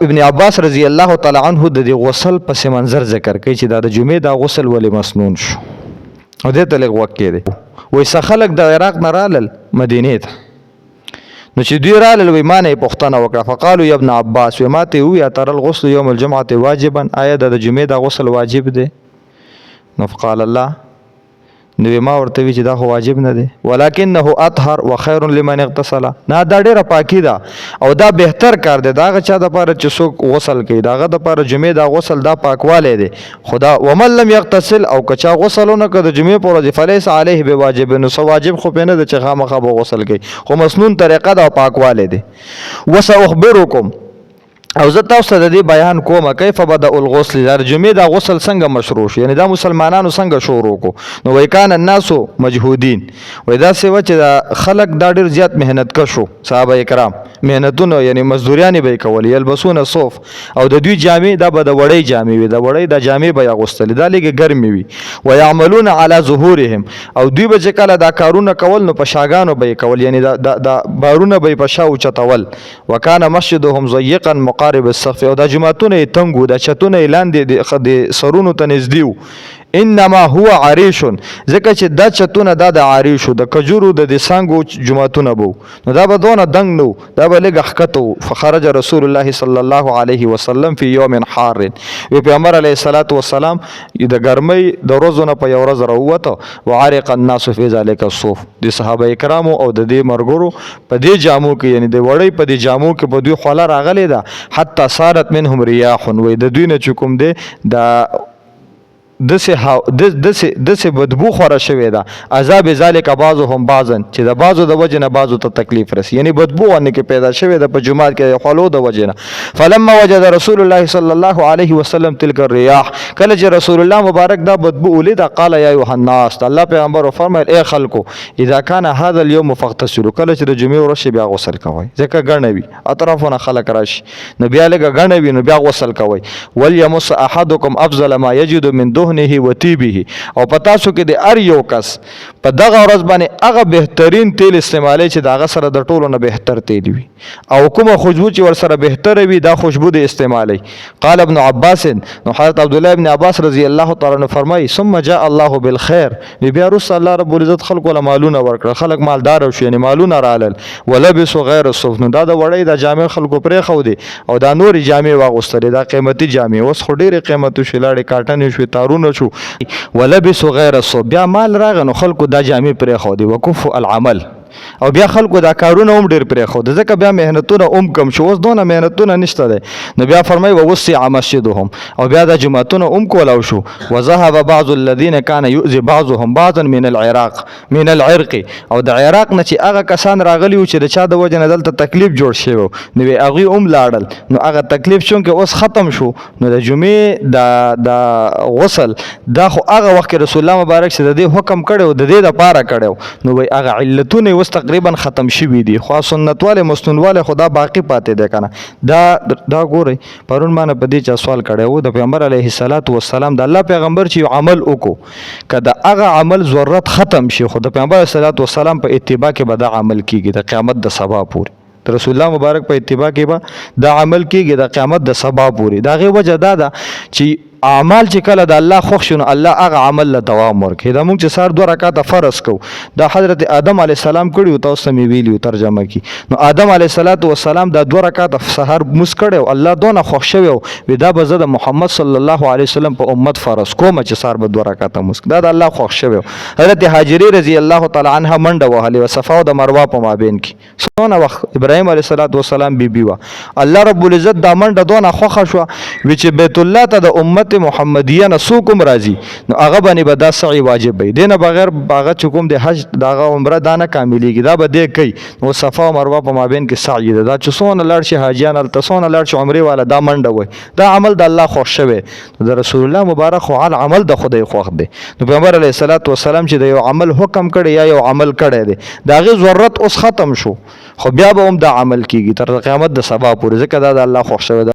ابن عباس رضی الله تعالی عنہ د غسل پس منظر ذکر کوي چې د جمعې د غسل ولې مسنون شو او دې ته لږ وخت کېده وای څه خلک د عراق نه رالل مدینې ته نو چې دوی رالل وای ما نه پوښتنه وکړه فقالوا یا ابن عباس وای ما ته وی تر الغسل یوم الجمعه واجبا آیا د جمعې د غسل واجب دی نو فقال الله نو ما ورته وی چې دا خو واجب نه دی ولکنه اطهر وخير لمن اغتسل نه دا ډیره پاکی ده او دا بهتر کار دی دا چا د پاره چې څوک غسل کوي داغه د پاره جمعې دا غسل دا پاکواله دی خدا ومن لم يغتسل او کچا غسلونه کړه د جمعې پر ورځ فلیس علیه بواجب نو سو واجب خو پنه د چې خامخا به غسل کوي خو مسنون طریقه دا پاکواله دی وساخبرکم او زه تاسو ته د دې بیان کوم کیف بدا الغسل د جمعې دا غسل څنګه مشروع شو یعنی دا مسلمانانو څنګه شروع کو نو وای کان الناس مجهودین وای دا څه و چې خلق دا ډیر زیات مهنت کشو صحابه کرام مهنتونه یعنی مزدوریان به کول یلبسون صوف او د دوی جامې دا به د وړۍ جامې وي د وړۍ د جامې به غوستل دا لګي ګرمي وي ويعملون على ظهورهم او دوی به کله دا کارونه کول نو په شاګانو به کول یعنی دا بارونه به په شاو چتول وکانه مسجدهم ضيقا مقارب السقف او د جماعتونه تنګو د چتونه لاندې د سرونو ته نږدې انما هو عريش ځکه چې دا چتونه د عريشو د کجورو د سانګو جماعتونه بو نو دا به دونه دنګ نو دا به لګ حقته فخرج رسول الله صلی الله علیه وسلم فی یوم حار وی پیغمبر علیه الصلاۃ والسلام د ګرمۍ د ورځې په یو ورځ راووته وعرق الناس فی ذلک الصوف د صحابه کرامو او د دې مرګرو په دې جامو کې یعنی د وړۍ په دې جامو کې په دوی خلا راغلی دا حتی صارت منهم رياح وی د دوی نه چکم دی د دسه بدبو خوره شوی دا عذاب ذالک بعضهم بعضا چې د بعضو د وجه نه بعضو ته تکلیف رسي یعنی بدبو باندې کې پیدا شوی د په جمعات کې خلو د وجه نه فلما وجد رسول الله صلی الله علیه وسلم تلک الرياح کله چې رسول الله مبارک دا بدبو ولید قال یا ایها الناس الله پیغمبر فرمایل ای خلکو اذا كان هذا اليوم فاغتسلوا کله چې د جمعې ورځ بیا غسل کوئ ځکه ګڼوي اطرافونه خلک راشي نو بیا لګ ګڼوي نو بیا غسل کوئ وليمس احدكم افضل ما يجد من دهنه وطيبه او پتا شو کې د ار یو کس په دغه ورځ باندې هغه بهترین تیل استعمالي چې دغه سره د ټولو نه بهتر تیل وي او کومه خوشبو چې ور سره بهتر وي دا خوشبو د استعمالي قال ابن عباس نو حضرت عبد الله ابن عباس رضی الله تعالی عنہ فرمای ثم جاء الله بالخير بیا رسول الله رب العزت خلق ولا مالونه ورکړه خلق مالدار شو یعنی مالونه رالل ولبس غیر الصوف نو دا د وړۍ د جامع خلکو پرې خو دي او دا نور جامع واغستل دا قیمتي جامع اوس خو ډیره قیمتي شلاړې کاټن شو تارونه شو ولبس غیر الصوف بیا مال راغ نو خلکو دا جامع پرې خو دي وکف العمل او بیا خلکو دا کارونه هم ډیر پرې خو ځکه بیا مهنتونه کم شو اوس دونه مهنتونه نشته ده نو بیا فرمای ووسع مسجدهم او بیا د جماعتونه کولاو شو وذهب بعض الذين كان يؤذي بعضهم بعضا من العرق او د عراق نه چې هغه کسان راغلی او چې د چا د وجه نه دلته تکلیف جوړ شوی نو هغه لاړل نو هغه تکلیف شون کې اوس ختم شو نو د جمعې د غسل دا خو هغه وخت رسول الله مبارک شه د حکم کړو د دې د پاره کړو نو هغه علتونه اوس تقریبا ختم شوی دي خو سنت والے مسنون والے خدا باقی پاتې ده کنه دا ګوري پرون ما نه پدې چا سوال کړو د پیغمبر علیه الصلاۃ والسلام د الله پیغمبر چې عمل وکړو کله هغه عمل ضرورت ختم شي خو د پیغمبر علیه الصلاۃ والسلام په اتباع کې به دا عمل کیږي د قیامت د سبا پورې رسول الله مبارک په اتباع کې به دا عمل کیږي د قیامت د سبا پورې دا غي وجه دا ده چې اعمال چې کله د الله خوښ شونه الله هغه عمل له دوام ورکړي دا موږ چې سار 2 رکعات فرض کو دا حضرت آدم علی السلام کړي تاسو می ویلیو ترجمه کی نو آدم علی السلام دا 2 رکعات سحر مس کړي الله دونه خوښ شوی او دا به زه د محمد صلی الله علیه وسلم په امت فرض کوم چې سار به 2 رکعات مس دا د الله خوښ شوی حضرت هاجری رضی الله تعالی عنها منډه وهلې او صفا او د مروه په مابین کې څونه وخت ابراهیم علیه السلام بیبي وا الله رب العزت دا منډه دونه خوښ شو چې بیت الله ته د امت محمدیه نسوکم راضی نو هغه باندې به دا سعی واجب وي دینه بغیر باغه چکم د حج داغه عمره دانه کاملیږي دا به دې کوي نو صفا او مروه په مابین کې سعی ده دا چې څونه لړ شي حاجیان ال تاسونه لړ شي عمره والا دا منډه وي دا عمل د الله خوښ شوی د رسول الله مبارک خو عمل د خدای خوښ دی نو پیغمبر علیه الصلاۃ والسلام چې د یو عمل حکم کړي یا یو عمل کړي دی دا غي ضرورت اوس ختم شو خو بیا به هم دا عمل کیږي تر قیامت د سبا پورې ځکه دا د الله خوښ شوی